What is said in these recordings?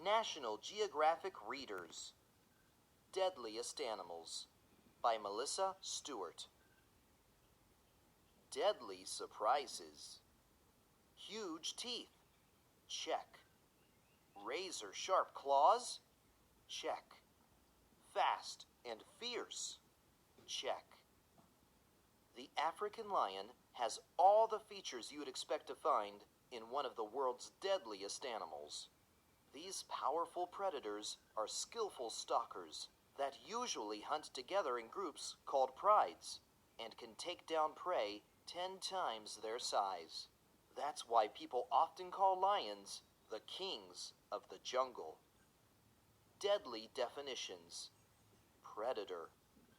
National Geographic Readers. Deadliest Animals by Melissa Stewart. Deadly surprises. Huge teeth. Check. Razor-sharp claws. Check. Fast and fierce. Check. The African lion has all the features you would expect to find in one of the world's deadliest animals. These powerful predators are skillful stalkers that usually hunt together in groups called prides and can take down prey 10 times their size. That's why people often call lions the kings of the jungle. Deadly definitions. Predator,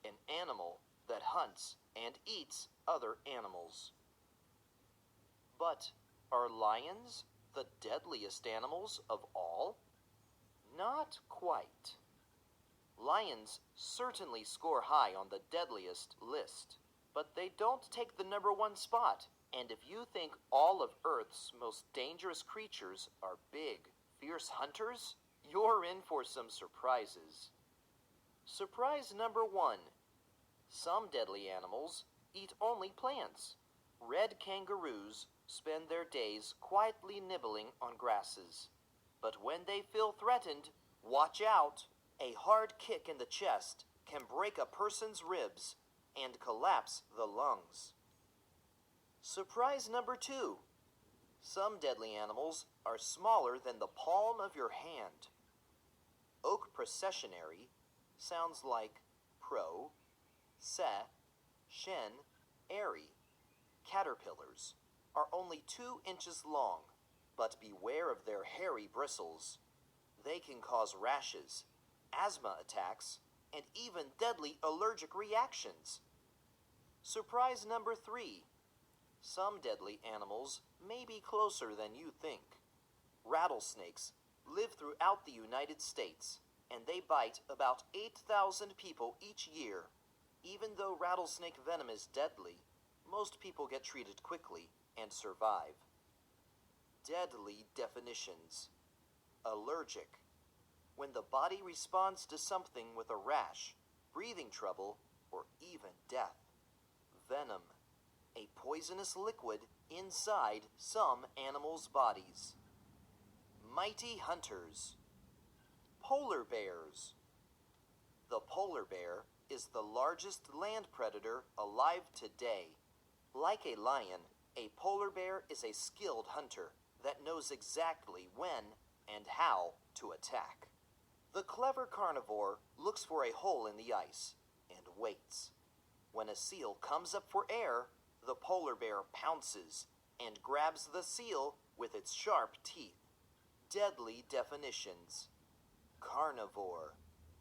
an animal that hunts and eats other animals. But are lions the deadliest animals of all? Not quite. Lions certainly score high on the deadliest list, but they don't take the #1 spot. And if you think all of Earth's most dangerous creatures are big, fierce hunters, you're in for some surprises. Surprise #1. Some deadly animals eat only plants. Red kangaroos spend their days quietly nibbling on grasses. But when they feel threatened, watch out! A hard kick in the chest can break a person's ribs and collapse the lungs. Surprise #2. Some deadly animals are smaller than the palm of your hand. Oak processionary sounds like pro, se, shen, airy. Caterpillars are only 2 inches long, but beware of their hairy bristles. They can cause rashes, asthma attacks, and even deadly allergic reactions. Surprise #3. Some deadly animals may be closer than you think. Rattlesnakes live throughout the United States, and they bite about 8,000 people each year. Even though rattlesnake venom is deadly, most people get treated quickly and survive. Deadly definitions. Allergic. When the body responds to something with a rash, breathing trouble, or even death. Venom. A poisonous liquid inside some animals' bodies. Mighty hunters. Polar bears. The polar bear is the largest land predator alive today. Like a lion, a polar bear is a skilled hunter that knows exactly when and how to attack. The clever carnivore looks for a hole in the ice and waits. When a seal comes up for air, the polar bear pounces and grabs the seal with its sharp teeth. Deadly definitions. Carnivore,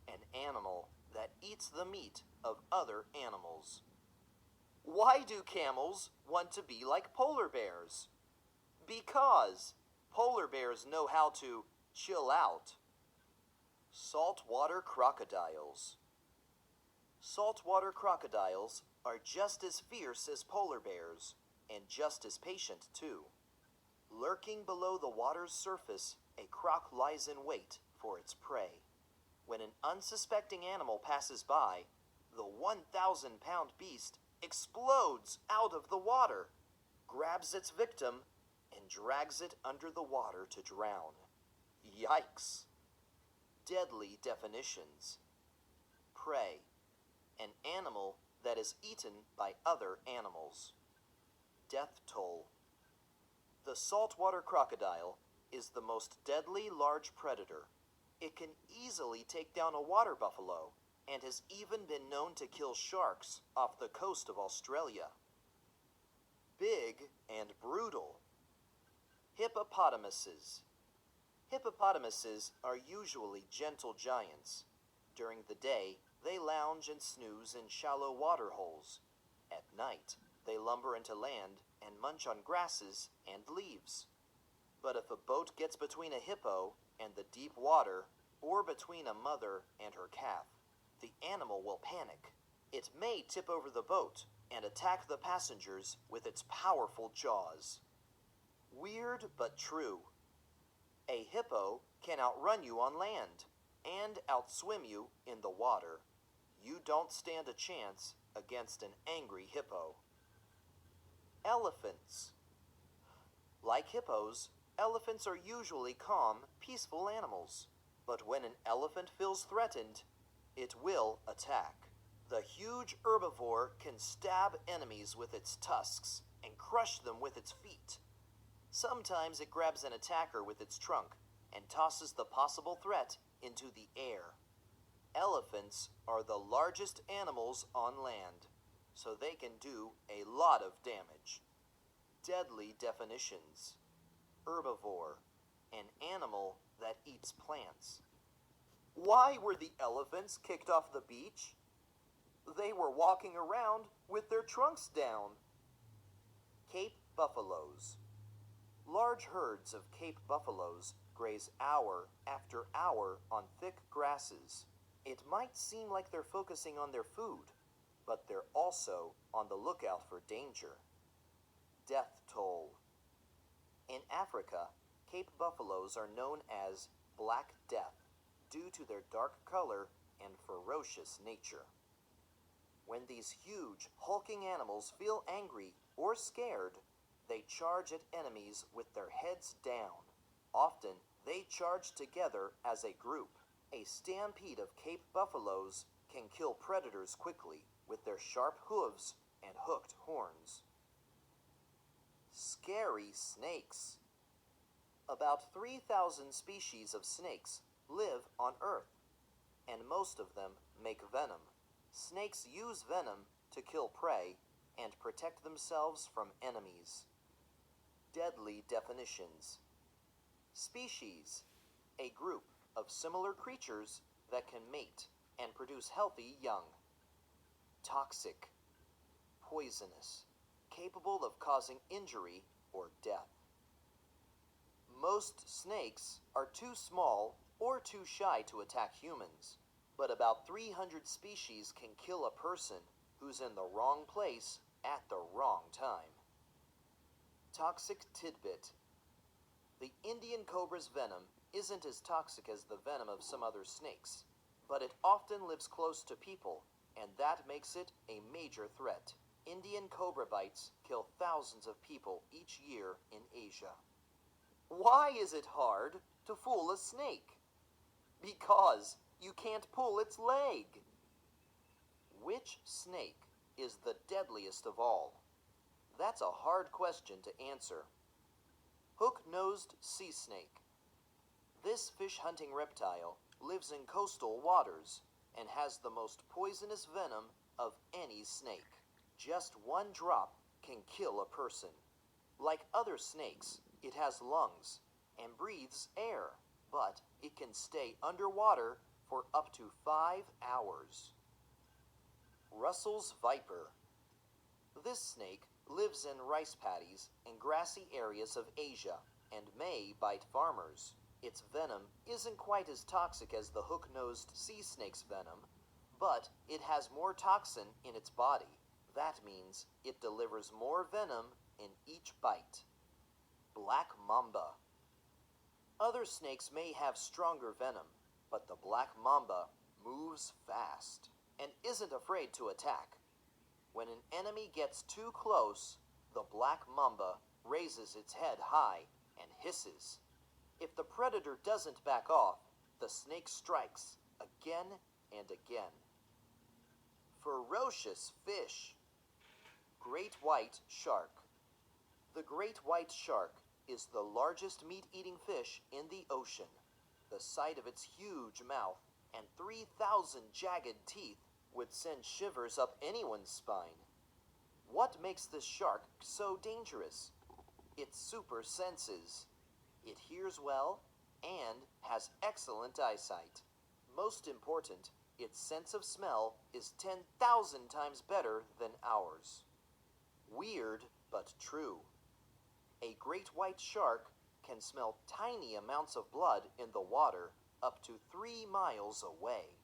an animal that eats the meat of other animals. Why do camels want to be like polar bears? Because polar bears know how to chill out. Saltwater crocodiles. Saltwater crocodiles are just as fierce as polar bears, and just as patient too. Lurking below the water's surface, a croc lies in wait for its prey. When an unsuspecting animal passes by, the 1,000-pound beast explodes out of the water, grabs its victim, and drags it under the water to drown. Yikes! Deadly definitions. Prey. An animal that is eaten by other animals. Death toll. The saltwater crocodile is the most deadly large predator. It can easily take down a water buffalo and has even been known to kill sharks off the coast of Australia. Big and brutal. Hippopotamuses. Hippopotamuses are usually gentle giants. During the day, they lounge and snooze in shallow water holes. At night, they lumber into land and munch on grasses and leaves. But if a boat gets between a hippo and the deep water, or between a mother and her calf, the animal will panic. It may tip over the boat and attack the passengers with its powerful jaws. Weird but true. A hippo can outrun you on land and outswim you in the water. You don't stand a chance against an angry hippo. Elephants. Like hippos, elephants are usually calm, peaceful animals. But when an elephant feels threatened, it will attack. The huge herbivore can stab enemies with its tusks and crush them with its feet. Sometimes it grabs an attacker with its trunk and tosses the possible threat into the air. Elephants are the largest animals on land, so they can do a lot of damage. Deadly definitions. Herbivore, an animal that eats plants. Why were the elephants kicked off the beach? They were walking around with their trunks down. Cape buffaloes. Large herds of Cape buffaloes graze hour after hour on thick grasses. It might seem like they're focusing on their food, but they're also on the lookout for danger. Death toll. In Africa, Cape buffaloes are known as Black Death due to their dark color and ferocious nature. When these huge, hulking animals feel angry or scared, they charge at enemies with their heads down. Often, they charge together as a group. A stampede of Cape buffaloes can kill predators quickly with their sharp hooves and hooked horns. Scary snakes. About 3,000 species of snakes live on Earth, and most of them make venom. Snakes use venom to kill prey and protect themselves from enemies. Deadly definitions. Species, a group of similar creatures that can mate and produce healthy young. Toxic, poisonous, capable of causing injury or death. Most snakes are too small or too shy to attack humans, but about 300 species can kill a person who's in the wrong place at the wrong time. Toxic tidbit. The Indian cobra's venom isn't as toxic as the venom of some other snakes, but it often lives close to people, and that makes it a major threat. Indian cobra bites kill thousands of people each year in Asia. Why is it hard to fool a snake? Because you can't pull its leg. Which snake is the deadliest of all? That's a hard question to answer. Hook-nosed sea snake. This fish-hunting reptile lives in coastal waters and has the most poisonous venom of any snake. Just one drop can kill a person. Like other snakes, it has lungs and breathes air, but it can stay underwater for up to 5 hours. Russell's viper. This snake lives in rice paddies and grassy areas of Asia and may bite farmers. Its venom isn't quite as toxic as the hook-nosed sea snake's venom, but it has more toxin in its body. That means it delivers more venom in each bite. Black mamba. Other snakes may have stronger venom, but the black mamba moves fast and isn't afraid to attack. When an enemy gets too close, the black mamba raises its head high and hisses. If the predator doesn't back off, the snake strikes again and again. Ferocious fish. Great white shark. The great white shark is the largest meat-eating fish in the ocean. The sight of its huge mouth and 3,000 jagged teeth would send shivers up anyone's spine. What makes this shark so dangerous? Its super senses. It hears well and has excellent eyesight. Most important, its sense of smell is 10,000 times better than ours. Weird but true. A great white shark can smell tiny amounts of blood in the water up to 3 miles away.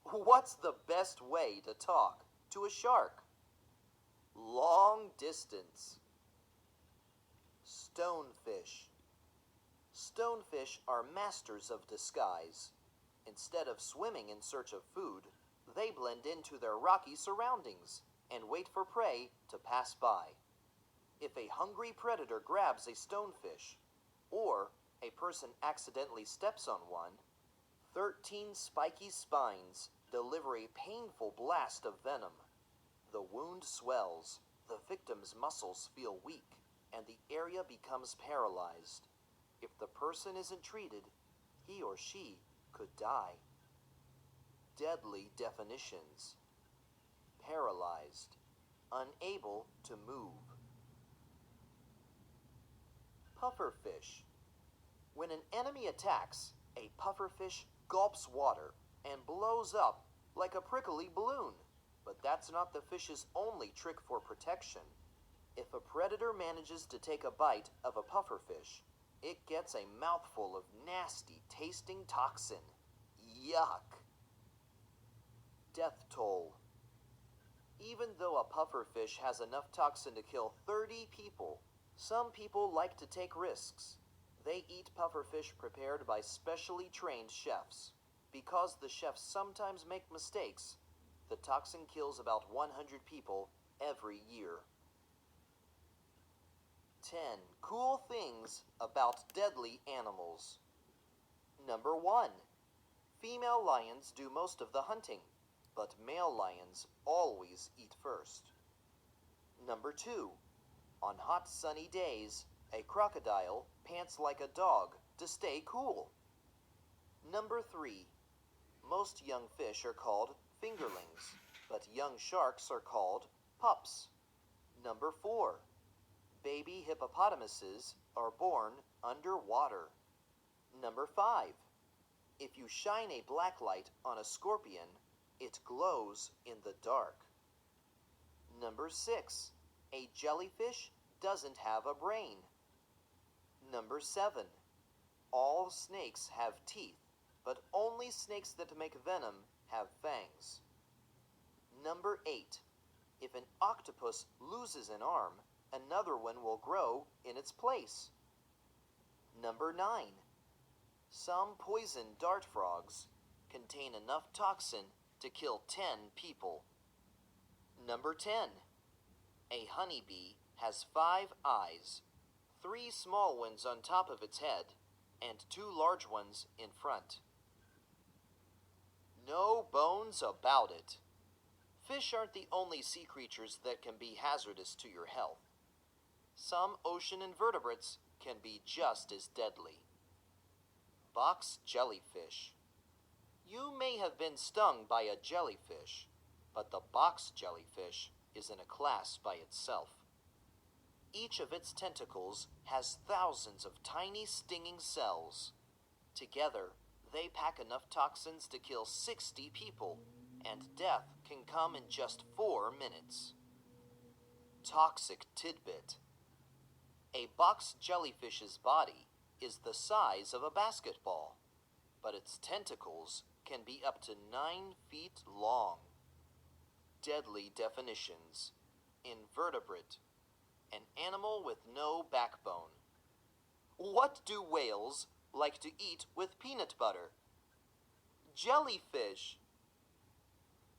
What's the best way to talk to a shark? Long distance. Stonefish. Stonefish are masters of disguise. Instead of swimming in search of food, they blend into their rocky surroundings and wait for prey to pass by. If a hungry predator grabs a stonefish, or a person accidentally steps on one, 13 spiky spines deliver a painful blast of venom. The wound swells, the victim's muscles feel weak, and the area becomes paralyzed. If the person isn't treated, he or she could die. Deadly definitions: paralyzed, unable to move. Pufferfish. When an enemy attacks, a pufferfish gulps water and blows up like a prickly balloon. But that's not the fish's only trick for protection. If a predator manages to take a bite of a pufferfish, it gets a mouthful of nasty tasting toxin. Yuck! Death toll. Even though a pufferfish has enough toxin to kill 30 people, some people like to take risks. They eat pufferfish prepared by specially trained chefs. Because the chefs sometimes make mistakes, the toxin kills about 100 people every year. 10 cool things about deadly animals. Number 1. Female lions do most of the hunting, but male lions always eat first. Number 2. On hot sunny days, a crocodile pants like a dog to stay cool. Number 3. Most young fish are called fingerlings, but young sharks are called pups. Number 4. Baby hippopotamuses are born underwater. Number 5. If you shine a black light on a scorpion, it glows in the dark. Number 6. A jellyfish doesn't have a brain. Number 7. All snakes have teeth, but only snakes that make venom have fangs. Number 8. If an octopus loses an arm, another one will grow in its place. Number 9. Some poison dart frogs contain enough toxin to kill 10 people. Number 10. A honeybee has 5 eyes, 3 small ones on top of its head, and 2 large ones in front. No bones about it. Fish aren't the only sea creatures that can be hazardous to your health. Some ocean invertebrates can be just as deadly. Box jellyfish. You may have been stung by a jellyfish, but the box jellyfish is in a class by itself. Each of its tentacles has thousands of tiny stinging cells. Together, they pack enough toxins to kill 60 people, and death can come in just 4 minutes. Toxic tidbit. A box jellyfish's body is the size of a basketball, but its tentacles can be up to 9 feet long. Deadly definitions. Invertebrate. An animal with no backbone. What do whales like to eat with peanut butter? Jellyfish.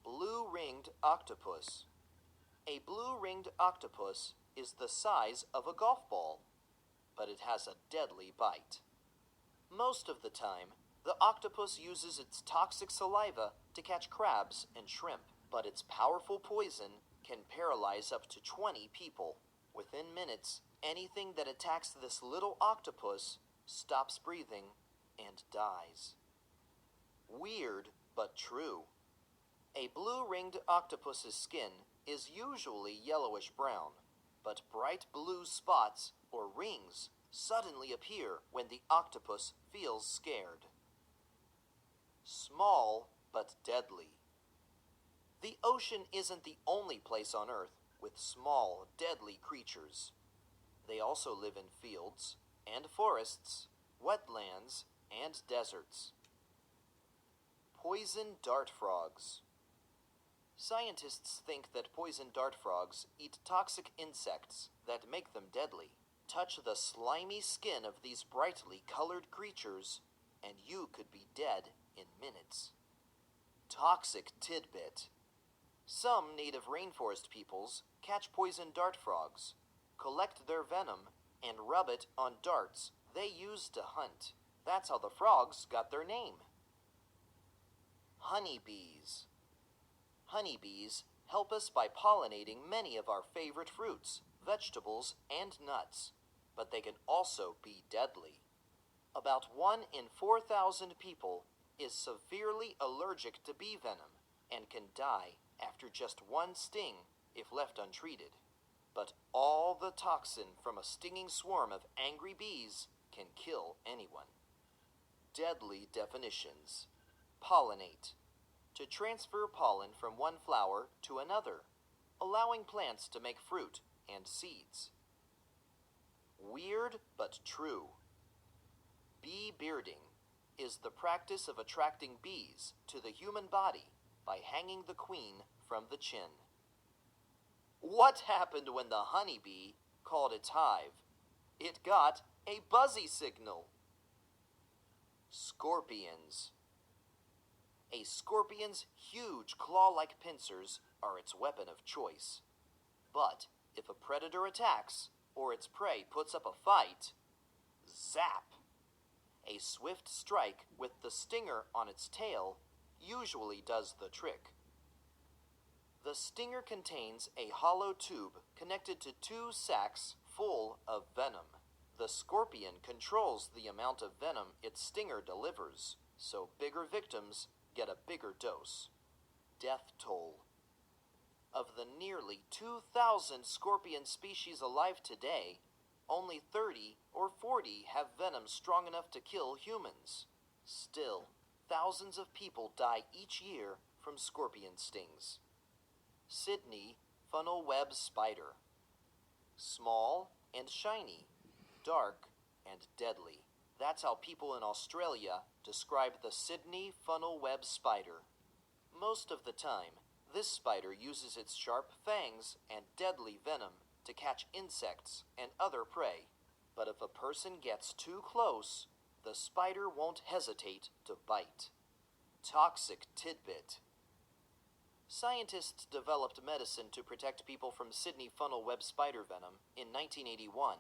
Blue-ringed octopus. A blue-ringed octopus is the size of a golf ball, but it has a deadly bite. Most of the time, the octopus uses its toxic saliva to catch crabs and shrimp, but its powerful poison can paralyze up to 20 people. Within minutes, anything that attacks this little octopus stops breathing and dies. Weird, but true. A blue-ringed octopus's skin is usually yellowish-brown, but bright blue spots or rings suddenly appear when the octopus feels scared. Small, but deadly. The ocean isn't the only place on Earth with small, deadly creatures. They also live in fields and forests, wetlands, and deserts. Poison dart frogs. Scientists think that poison dart frogs eat toxic insects that make them deadly. Touch the slimy skin of these brightly colored creatures, and you could be dead in minutes. Toxic tidbit. Some native rainforest peoples catch poison dart frogs, collect their venom, and rub it on darts they use to hunt. That's how the frogs got their name. Honeybees. Honeybees help us by pollinating many of our favorite fruits, vegetables, and nuts, but they can also be deadly. About 1 in 4,000 people is severely allergic to bee venom and can die after just one sting if left untreated. But all the toxin from a stinging swarm of angry bees can kill anyone. Deadly definitions. Pollinate. To transfer pollen from one flower to another, allowing plants to make fruit and seeds. Weird but true. Bee bearding is the practice of attracting bees to the human body by hanging the queen from the chin. What happened when the honeybee called its hive? It got a buzzy signal. Scorpions. A scorpion's huge claw-like pincers are its weapon of choice. But if a predator attacks or its prey puts up a fight, zap! A swift strike with the stinger on its tail usually does the trick. The stinger contains a hollow tube connected to 2 sacs full of venom. The scorpion controls the amount of venom its stinger delivers, so bigger victims get a bigger dose. Death toll. Of the nearly 2,000 scorpion species alive today, only 30 or 40 have venom strong enough to kill humans. Still, thousands of people die each year from scorpion stings. Sydney funnel web spider. Small and shiny, dark and deadly. That's how people in Australia describe the Sydney funnel web spider. Most of the time, this spider uses its sharp fangs and deadly venom to catch insects and other prey. But if a person gets too close, the spider won't hesitate to bite. Toxic tidbit. Scientists developed medicine to protect people from Sydney funnel web spider venom in 1981.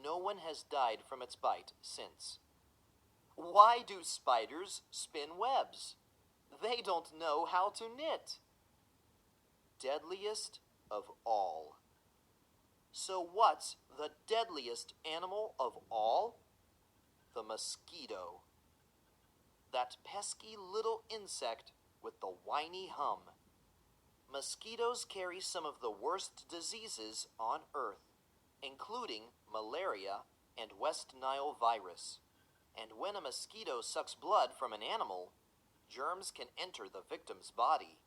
No one has died from its bite since. Why do spiders spin webs? They don't know how to knit. Deadliest of all. So what's the deadliest animal of all? The mosquito. That pesky little insect with the whiny hum. Mosquitoes carry some of the worst diseases on Earth, including malaria and West Nile virus. And when a mosquito sucks blood from an animal, germs can enter the victim's body.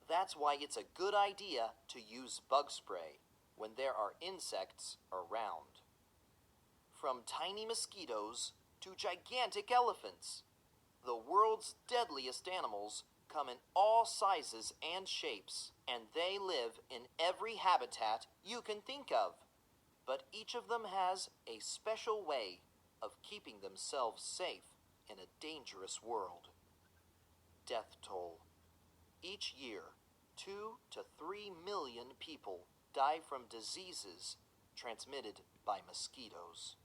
That's why it's a good idea to use bug spray when there are insects around. From tiny mosquitoes to gigantic elephants, the world's deadliest animals come in all sizes and shapes, and they live in every habitat you can think of. But each of them has a special way of keeping themselves safe in a dangerous world. Death toll. Each year, 2 to 3 million people die from diseases transmitted by mosquitoes.